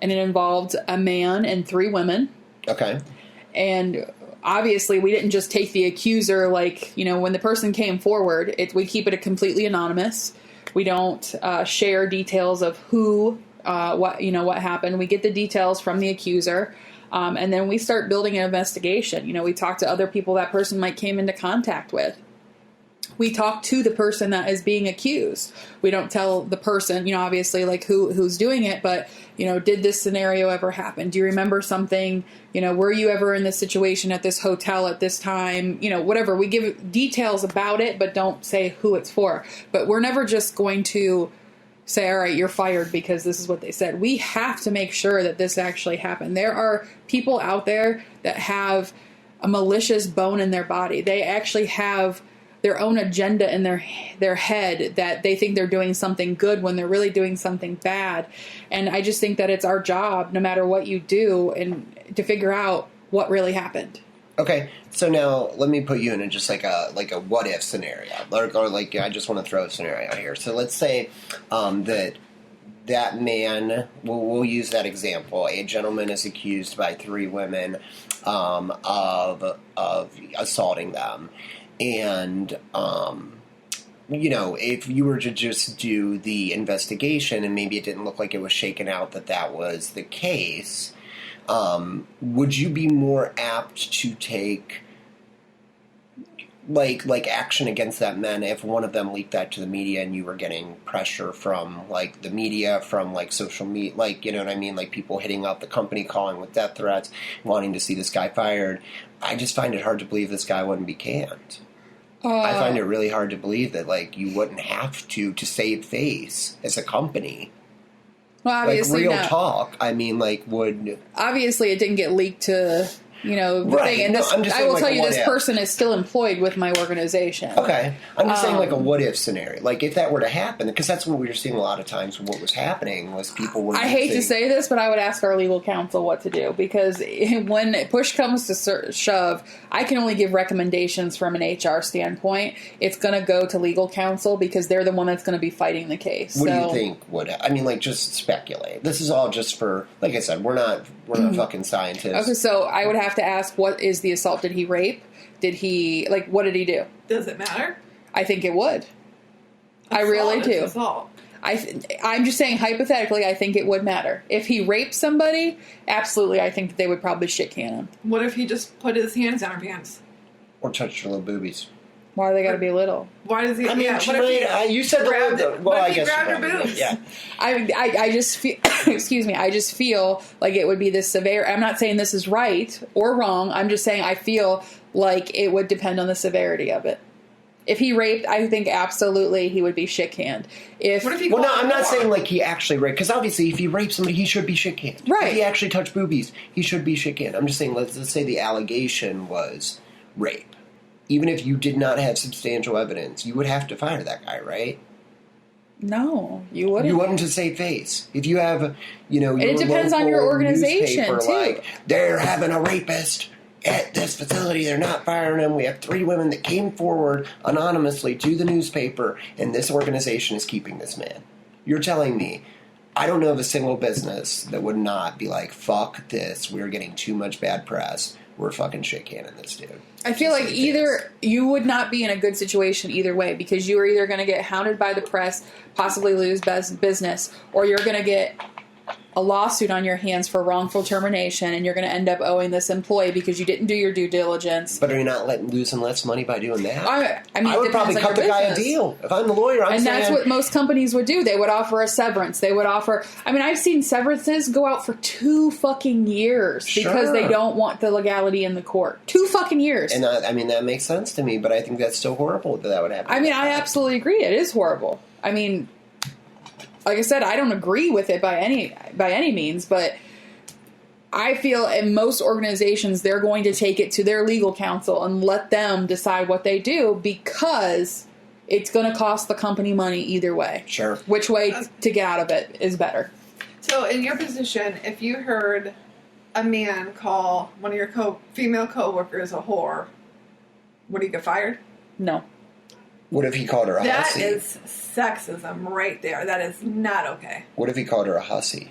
[SPEAKER 2] it involved a man and 3 women.
[SPEAKER 1] Okay.
[SPEAKER 2] And obviously, we didn't just take the accuser, when the person came forward, we keep it completely anonymous. We don't share details of who, what happened. We get the details from the accuser, and then we start building an investigation. We talk to other people that person might came into contact with. we talk to the person that is being accused. We don't tell the person, obviously, like who's doing it, but, did this scenario ever happen? Do you remember something? Were you ever in this situation at this hotel at this time? Whatever. We give details about it, but don't say who it's for. But we're never just going to say, all right, you're fired because this is what they said. We have to make sure that this actually happened. There are people out there that have a malicious bone in their body. They actually have their own agenda in their head that they think they're doing something good when they're really doing something bad. And I just think that it's our job, no matter what you do, and to figure out what really happened.
[SPEAKER 1] Okay, so now let me put you in just like a what if scenario, or like I just want to throw a scenario out here. So let's say that man, we'll use that example. A gentleman is accused by 3 women of assaulting them. And, if you were to just do the investigation and maybe it didn't look like it was shaken out that was the case, would you be more apt to take like action against that man if one of them leaked that to the media and you were getting pressure from like the media, from like social media, like, you know what I mean? Like people hitting up the company, calling with death threats, wanting to see this guy fired. I just find it hard to believe this guy wouldn't be canned. I find it really hard to believe that like you wouldn't have to save face as a company.
[SPEAKER 2] Well, obviously,
[SPEAKER 1] like real talk. I mean, like would
[SPEAKER 2] obviously it didn't get leaked to the
[SPEAKER 1] right.
[SPEAKER 2] thing. And
[SPEAKER 1] no,
[SPEAKER 2] I will tell you, this person is still employed with my organization.
[SPEAKER 1] Okay, I'm just saying like a what if scenario. Like if that were to happen, because that's what we were seeing a lot of times. What was happening was people were.
[SPEAKER 2] I hate to say this, but I would ask our legal counsel what to do, because when push comes to shove, I can only give recommendations from an HR standpoint. It's going to go to legal counsel because they're the one that's going to be fighting the case.
[SPEAKER 1] What do you think would? I mean, like just speculate. This is all just for, like I said, we're not fucking scientists.
[SPEAKER 2] Okay, so I would have to ask, what is the assault? Did he rape? Did he, what did he do?
[SPEAKER 3] Does it matter?
[SPEAKER 2] I think it would. I really do.
[SPEAKER 3] Assault.
[SPEAKER 2] I'm just saying, hypothetically, I think it would matter. If he raped somebody, absolutely, I think that they would probably shit can him.
[SPEAKER 3] What if he just put his hands down her pants?
[SPEAKER 1] Or touched her little boobies.
[SPEAKER 2] Why do they got to be little?
[SPEAKER 3] Why does he?
[SPEAKER 1] I mean, you said
[SPEAKER 3] grabbed
[SPEAKER 1] the
[SPEAKER 3] it.
[SPEAKER 1] well,
[SPEAKER 3] What
[SPEAKER 1] I
[SPEAKER 3] if he
[SPEAKER 1] guess
[SPEAKER 3] grabbed her boobs?
[SPEAKER 1] Yeah.
[SPEAKER 2] I just feel, excuse me, I just feel like it would be this severe. I'm not saying this is right or wrong. I'm just saying I feel like it would depend on the severity of it. If he raped, I think absolutely he would be shit canned.
[SPEAKER 3] What if he?
[SPEAKER 1] Well, no, I'm not saying like he actually raped, because obviously if he raped somebody, he should be shit canned.
[SPEAKER 2] Right.
[SPEAKER 1] If he actually touched boobies, he should be shit canned. I'm just saying, let's say the allegation was rape. Even if you did not have substantial evidence, you would have to fire that guy, right?
[SPEAKER 2] No, you wouldn't.
[SPEAKER 1] You wouldn't to save face. If you have,
[SPEAKER 2] and it depends on your organization too.
[SPEAKER 1] Like, they're having a rapist at this facility, they're not firing him. We have 3 women that came forward anonymously to the newspaper, and this organization is keeping this man. You're telling me, I don't know of a single business that would not be like, fuck this, we're getting too much bad press, we're fucking shit canning this dude.
[SPEAKER 2] I feel like either you would not be in a good situation either way, because you are either going to get hounded by the press, possibly lose business, or you're going to get a lawsuit on your hands for wrongful termination, and you're going to end up owing this employee because you didn't do your due diligence.
[SPEAKER 1] But are you not losing less money by doing that?
[SPEAKER 2] I mean,
[SPEAKER 1] I would probably cut the guy a deal. If I'm the lawyer, I'm saying...
[SPEAKER 2] And that's what most companies would do. They would offer a severance. They would offer... I mean, I've seen severances go out for 2 fucking years because they don't want the legality in the court. 2 fucking years.
[SPEAKER 1] And I mean, that makes sense to me, but I think that's still horrible that would happen.
[SPEAKER 2] I mean, I absolutely agree. It is horrible. I mean... Like I said, I don't agree with it by any means, but I feel in most organizations they're going to take it to their legal counsel and let them decide what they do, because it's going to cost the company money either way.
[SPEAKER 1] Sure.
[SPEAKER 2] Which way to get out of it is better.
[SPEAKER 3] So in your position, if you heard a man call one of your female coworkers a whore, would he get fired?
[SPEAKER 2] No.
[SPEAKER 1] What if he called her a hussy?
[SPEAKER 3] That is sexism right there. That is not okay.
[SPEAKER 1] What if he called her a hussy?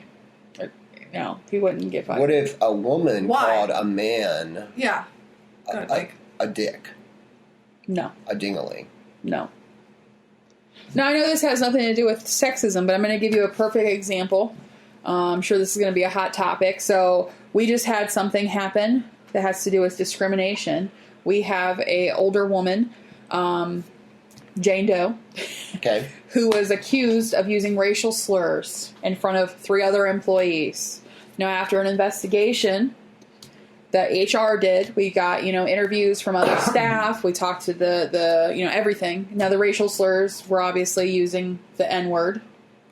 [SPEAKER 2] No, he wouldn't get fired.
[SPEAKER 1] What if a woman called a man a dick?
[SPEAKER 2] No.
[SPEAKER 1] A dingaling?
[SPEAKER 2] No. Now, I know this has nothing to do with sexism, but I'm going to give you a perfect example. I'm sure this is going to be a hot topic. So we just had something happen that has to do with discrimination. We have a older woman Jane Doe,
[SPEAKER 1] Okay.
[SPEAKER 2] who was accused of using racial slurs in front of 3 other employees. Now, after an investigation that HR did, we got, interviews from other staff. We talked to the everything. Now, the racial slurs were obviously using the N-word.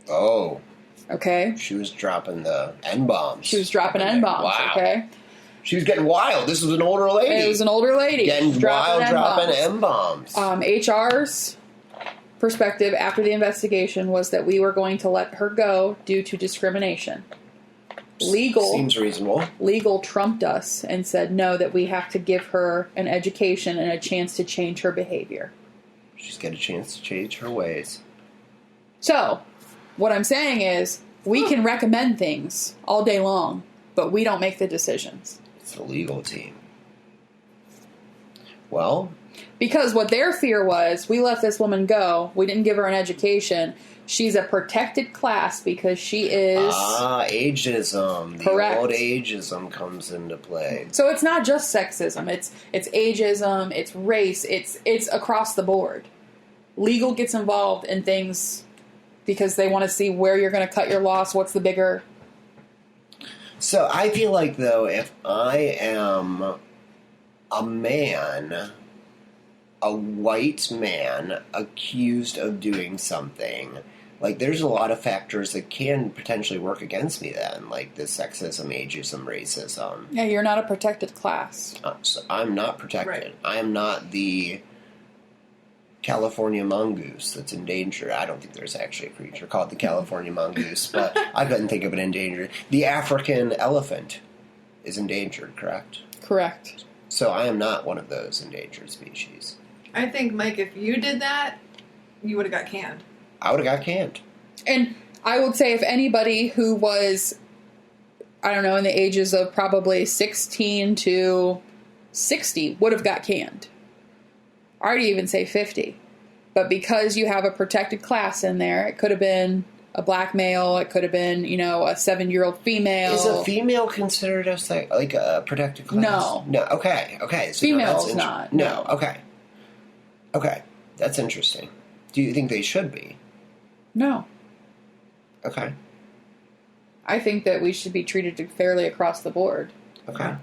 [SPEAKER 1] Oh.
[SPEAKER 2] Okay.
[SPEAKER 1] She was dropping the N-bombs.
[SPEAKER 2] She was dropping N-bombs.
[SPEAKER 1] Wow.
[SPEAKER 2] Okay.
[SPEAKER 1] She was getting wild. This was an older lady.
[SPEAKER 2] It was an older lady.
[SPEAKER 1] Getting wild, dropping M-bombs.
[SPEAKER 2] HR's perspective after the investigation was that we were going to let her go due to discrimination. Legal
[SPEAKER 1] seems reasonable.
[SPEAKER 2] Legal trumped us and said no, that we have to give her an education and a chance to change her behavior.
[SPEAKER 1] She's got a chance to change her ways.
[SPEAKER 2] So, what I'm saying is, we can recommend things all day long, but we don't make the decisions.
[SPEAKER 1] It's the legal team. Well,
[SPEAKER 2] because what their fear was, we let this woman go, we didn't give her an education. She's a protected class because she is...
[SPEAKER 1] ageism.
[SPEAKER 2] Correct.
[SPEAKER 1] The old ageism comes into play.
[SPEAKER 2] So it's not just sexism. It's ageism, it's race, it's across the board. Legal gets involved in things because they want to see where you're going to cut your loss, what's the bigger...
[SPEAKER 1] So I feel like, though, if I am a man, a white man, accused of doing something, like, there's a lot of factors that can potentially work against me then, like the sexism, ageism, racism.
[SPEAKER 2] Yeah, you're not a protected class.
[SPEAKER 1] So I'm not protected.
[SPEAKER 3] Right.
[SPEAKER 1] I am not the California mongoose that's endangered. I don't think there's actually a creature called the California mongoose, but I couldn't think of an endangered. The African elephant is endangered, correct?
[SPEAKER 2] Correct.
[SPEAKER 1] So I am not one of those endangered species.
[SPEAKER 3] I think, Mike, if you did that, you would have got canned.
[SPEAKER 1] I would have got canned.
[SPEAKER 2] And I would say if anybody who was, I don't know, in the ages of probably 16 to 60 would have got canned. I'd even say 50. But because you have a protected class in there, it could have been a black male, it could have been, a 7-year-old female.
[SPEAKER 1] Is a female considered like a protected class?
[SPEAKER 2] No.
[SPEAKER 1] No, okay. So
[SPEAKER 2] Female's not.
[SPEAKER 1] No, okay. Okay, that's interesting. Do you think they should be?
[SPEAKER 2] No.
[SPEAKER 1] Okay.
[SPEAKER 2] I think that we should be treated fairly across the board.
[SPEAKER 1] Okay.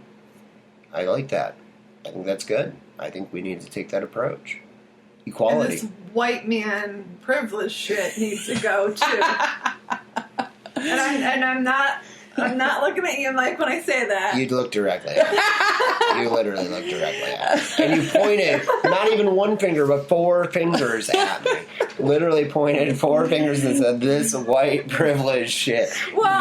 [SPEAKER 1] I like that. I think that's good. I think we need to take that approach. Equality.
[SPEAKER 3] And this white man privilege shit needs to go too. and I'm not looking at you, Mike, when I say that.
[SPEAKER 1] You look directly at me. You literally look directly at me. And you pointed, not even one finger, but 4 fingers at me. Literally pointed 4 fingers and said, this white privilege shit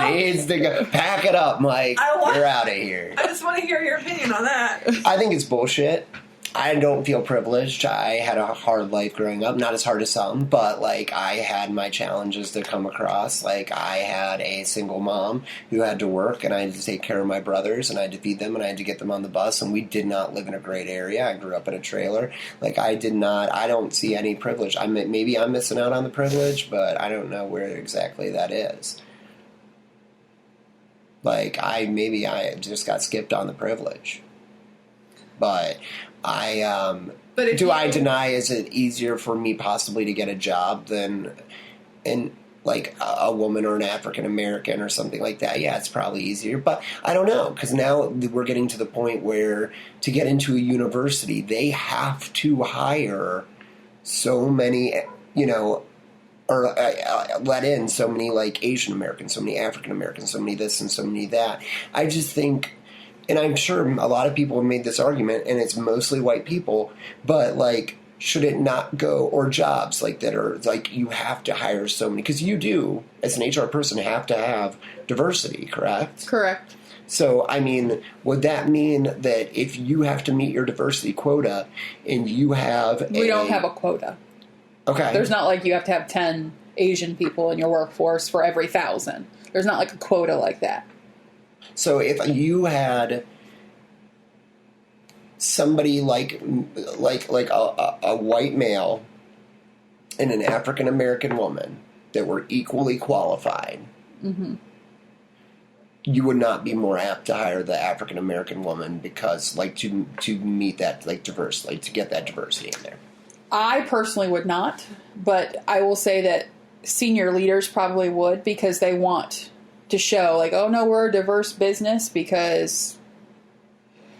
[SPEAKER 1] needs to go. Pack it up, Mike. You're out of here.
[SPEAKER 3] I just want to hear your opinion on that.
[SPEAKER 1] I think it's bullshit. I don't feel privileged. I had a hard life growing up. Not as hard as some, but, I had my challenges to come across. I had a single mom who had to work, and I had to take care of my brothers, and I had to feed them, and I had to get them on the bus, and we did not live in a great area. I grew up in a trailer. I don't see any privilege. Maybe I'm missing out on the privilege, but I don't know where exactly that is. Maybe I just got skipped on the privilege. But I deny, is it easier for me possibly to get a job than a woman or an African American or something like that? Yeah, it's probably easier, but I don't know, because now we're getting to the point where to get into a university, they have to hire so many, or let in so many Asian Americans, so many African Americans, so many this and so many that. I just think. And I'm sure a lot of people have made this argument, and it's mostly white people, but, should it not go, or jobs that are, you have to hire so many, because you do, as an HR person, have to have diversity, correct?
[SPEAKER 2] Correct.
[SPEAKER 1] So, would that mean that if you have to meet your diversity quota, and you have
[SPEAKER 2] We don't have a quota.
[SPEAKER 1] Okay.
[SPEAKER 2] There's not you have to have 10 Asian people in your workforce for every 1,000. There's not a quota like that.
[SPEAKER 1] So if you had somebody like a white male and an African American woman that were equally qualified,
[SPEAKER 2] mm-hmm.
[SPEAKER 1] you would not be more apt to hire the African American woman because to meet that diversity, to get that diversity in there.
[SPEAKER 2] I personally would not, but I will say that senior leaders probably would, because they want to show, like, oh no, we're a diverse business. Because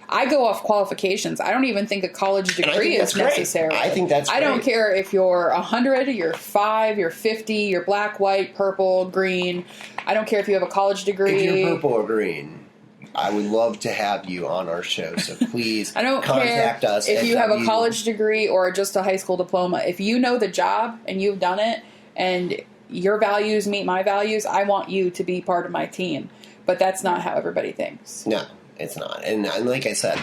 [SPEAKER 2] I go off qualifications. I don't even think a college degree is necessary.
[SPEAKER 1] I think that's great.
[SPEAKER 2] I don't care if you're 100, you're 5, you're 50, you're black, white, purple, green. I don't care if you have a college degree.
[SPEAKER 1] If you're purple or green, I would love to have you on our show. So please
[SPEAKER 2] I don't
[SPEAKER 1] contact
[SPEAKER 2] care
[SPEAKER 1] us.
[SPEAKER 2] if you have a college degree or just a high school diploma. If you know the job and you've done it and your values meet my values, I want you to be part of my team. But that's not how everybody thinks.
[SPEAKER 1] No. It's not. And like I said,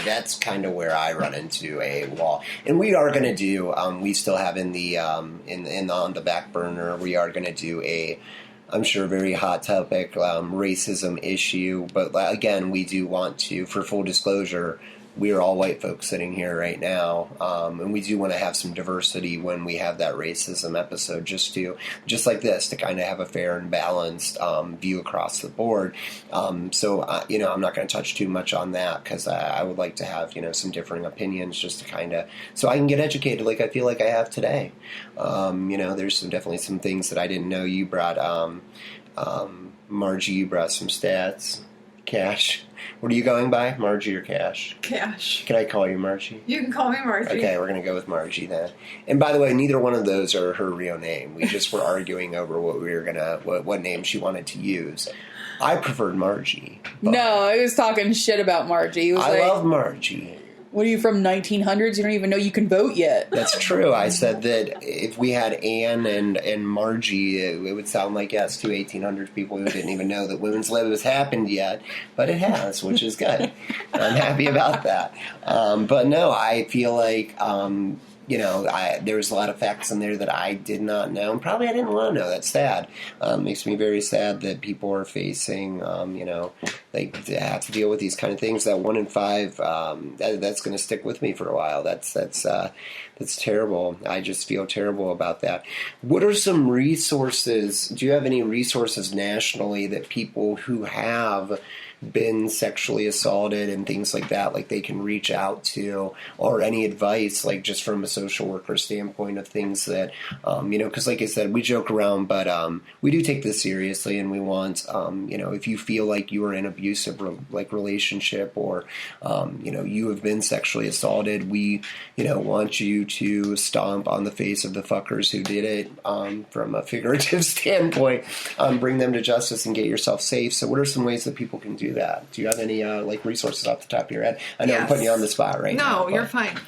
[SPEAKER 1] that's kind of where I run into a wall. And we are going to do, we still have on the back burner, we are going to do I'm sure, very hot topic, racism issue. But again, we do want to, for full disclosure, we are all white folks sitting here right now, and we do want to have some diversity when we have that racism episode, just like this, to kind of have a fair and balanced view across the board. So I'm not going to touch too much on that, because I would like to have some differing opinions, just to kind of, so I can get educated like I feel like I have today. There's definitely some things that I didn't know. You brought Margie. You brought some stats. Cash. What are you going by, Margie or Cash?
[SPEAKER 3] Cash.
[SPEAKER 1] Can I call you Margie?
[SPEAKER 3] You can call me Margie.
[SPEAKER 1] Okay, we're going to go with Margie then. And by the way, neither one of those are her real name. We just were arguing over what name she wanted to use. I preferred Margie.
[SPEAKER 2] No, I was talking shit about Margie.
[SPEAKER 1] I love Margie.
[SPEAKER 2] What are you, from 1900s? You don't even know you can vote yet.
[SPEAKER 1] That's true. I said that if we had Anne and Margie, it would sound like, yes, two 1800s people who didn't even know that women's lib has happened yet. But it has, which is good. I'm happy about that. But no, I feel like, there was a lot of facts in there that I did not know. And probably I didn't want to know. That's sad. Makes me very sad that people are facing, to have to deal with these kind of things. That 1 in 5, that's going to stick with me for a while. That's terrible. I just feel terrible about that. What are some resources? Do you have any resources nationally that people who have been sexually assaulted and things like that, like they can reach out to, or any advice, like just from a social worker standpoint of things that, because like I said, we joke around, but we do take this seriously, and we want, if you feel like you are in an abusive relationship, or, you have been sexually assaulted, we, want you to stomp on the face of the fuckers who did it, from a figurative standpoint, bring them to justice and get yourself safe. So what are some ways that people can do that? Do you have any resources off the top of your head? I know I'm putting you on the spot right now.
[SPEAKER 3] No, you're fine.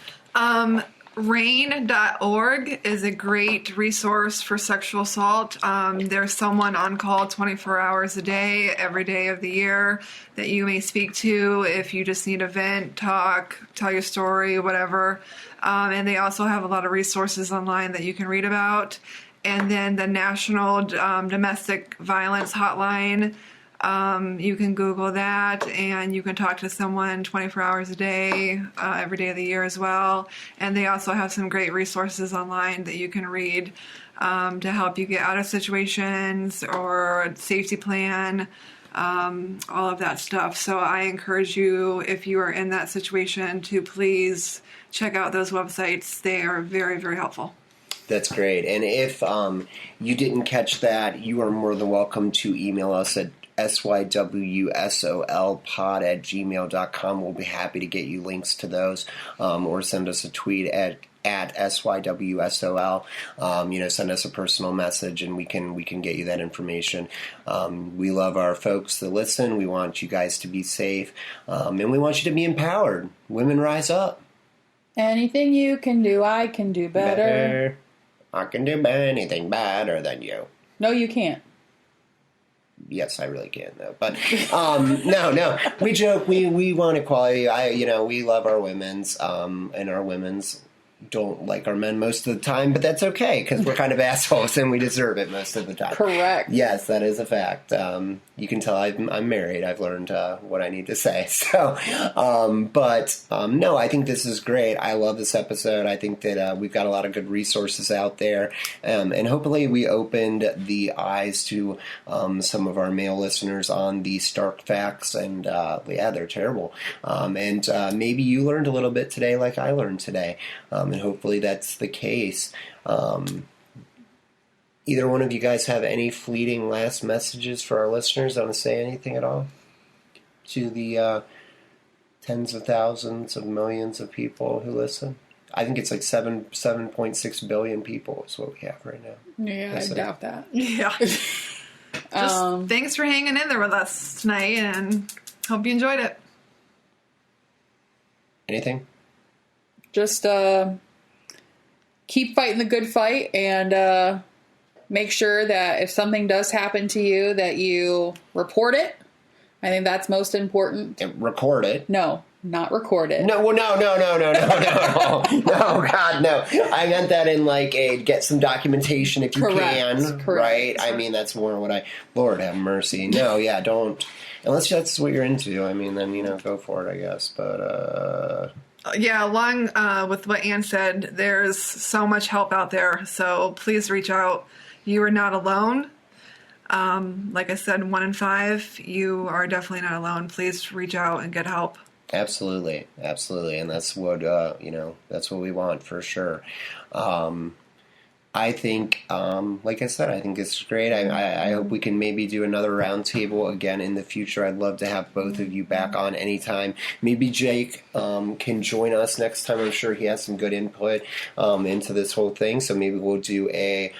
[SPEAKER 3] RAIN.org is a great resource for sexual assault. There's someone on call 24 hours a day, every day of the year, that you may speak to if you just need a vent, talk, tell your story, whatever. And they also have a lot of resources online that you can read about. And then the National Domestic Violence Hotline. You can Google that, and you can talk to someone 24 hours a day, every day of the year as well. And they also have some great resources online that you can read to help you get out of situations, or a safety plan, all of that stuff. So I encourage you, if you are in that situation, to please check out those websites. They are very, very helpful.
[SPEAKER 1] That's great. And if you didn't catch that, you are more than welcome to email us at sywsolpod@gmail.com. We'll be happy to get you links to those, or send us a tweet at SYWSOL. Send us a personal message, and we can get you that information. We love our folks that listen. We want you guys to be safe, and we want you to be empowered. Women, rise up.
[SPEAKER 2] Anything you can do, I can do better.
[SPEAKER 1] I can do anything better than you.
[SPEAKER 2] No, you can't.
[SPEAKER 1] Yes, I really can, though. But no, we joke. We want equality. We love our women's, and our women's don't like our men most of the time, but that's okay, because we're kind of assholes and we deserve it most of the time.
[SPEAKER 2] Correct.
[SPEAKER 1] Yes, that is a fact. You can tell I'm married. I've learned what I need to say. So, no, I think this is great. I love this episode. I think that we've got a lot of good resources out there, and hopefully we opened the eyes to some of our male listeners on the stark facts, and they're terrible. And maybe you learned a little bit today, like I learned today. and hopefully that's the case. Either one of you guys have any fleeting last messages for our listeners? Want to say anything at all to the tens of thousands of millions of people who listen? I think it's like 7.6 billion people is what we have right now.
[SPEAKER 2] Yeah, I doubt that.
[SPEAKER 3] Yeah. Just thanks for hanging in there with us tonight, and hope you enjoyed it.
[SPEAKER 1] Anything?
[SPEAKER 2] Just keep fighting the good fight, and make sure that if something does happen to you, that you report it. I think that's most important.
[SPEAKER 1] And record it.
[SPEAKER 2] No, not record it.
[SPEAKER 1] No, well, no, God, no. I meant that in like get some documentation if you can, right? I mean, that's more what Lord have mercy. No, yeah, don't, unless that's what you're into. I mean, then, go for it, I guess, but,
[SPEAKER 3] yeah, along with what Ann said, there's so much help out there, so please reach out. You are not alone. Like I said, 1 in 5, you are definitely not alone. Please reach out and get help.
[SPEAKER 1] Absolutely, and that's what that's what we want for sure. I think, like I said, I think it's great. I hope we can maybe do another roundtable again in the future. I'd love to have both of you back on anytime. Maybe Jake can join us next time. I'm sure he has some good input into this whole thing. So maybe we'll do a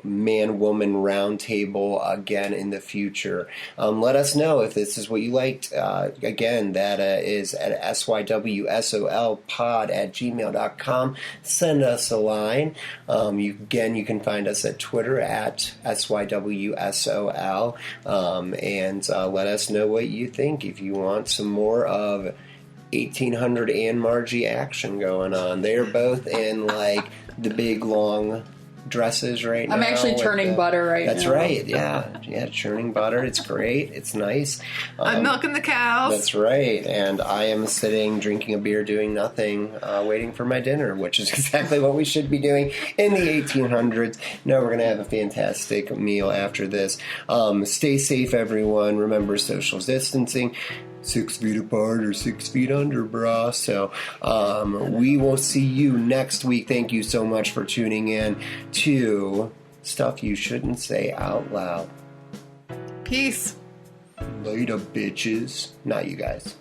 [SPEAKER 1] man-woman roundtable again in the future. Let us know if this is what you liked. Again, that is at sywsolpod@gmail.com. Send us a line. You can find us at Twitter at SYWSOL. And let us know what you think. If you want some more of 1800 and Margie action going on. They're both in like the big long dresses right now.
[SPEAKER 2] I'm actually churning butter right now.
[SPEAKER 1] That's right. Yeah, churning butter. It's great. It's nice.
[SPEAKER 3] I'm milking the cows.
[SPEAKER 1] That's right. And I am sitting, drinking a beer, doing nothing, waiting for my dinner, which is exactly what we should be doing in the 1800s. No, we're going to have a fantastic meal after this. Stay safe, everyone. Remember social distancing. 6 feet apart or 6 feet under, brah. So we will see you next week. Thank you so much for tuning in to Stuff You Shouldn't Say Out Loud.
[SPEAKER 3] Peace.
[SPEAKER 1] Later, bitches. Not you guys.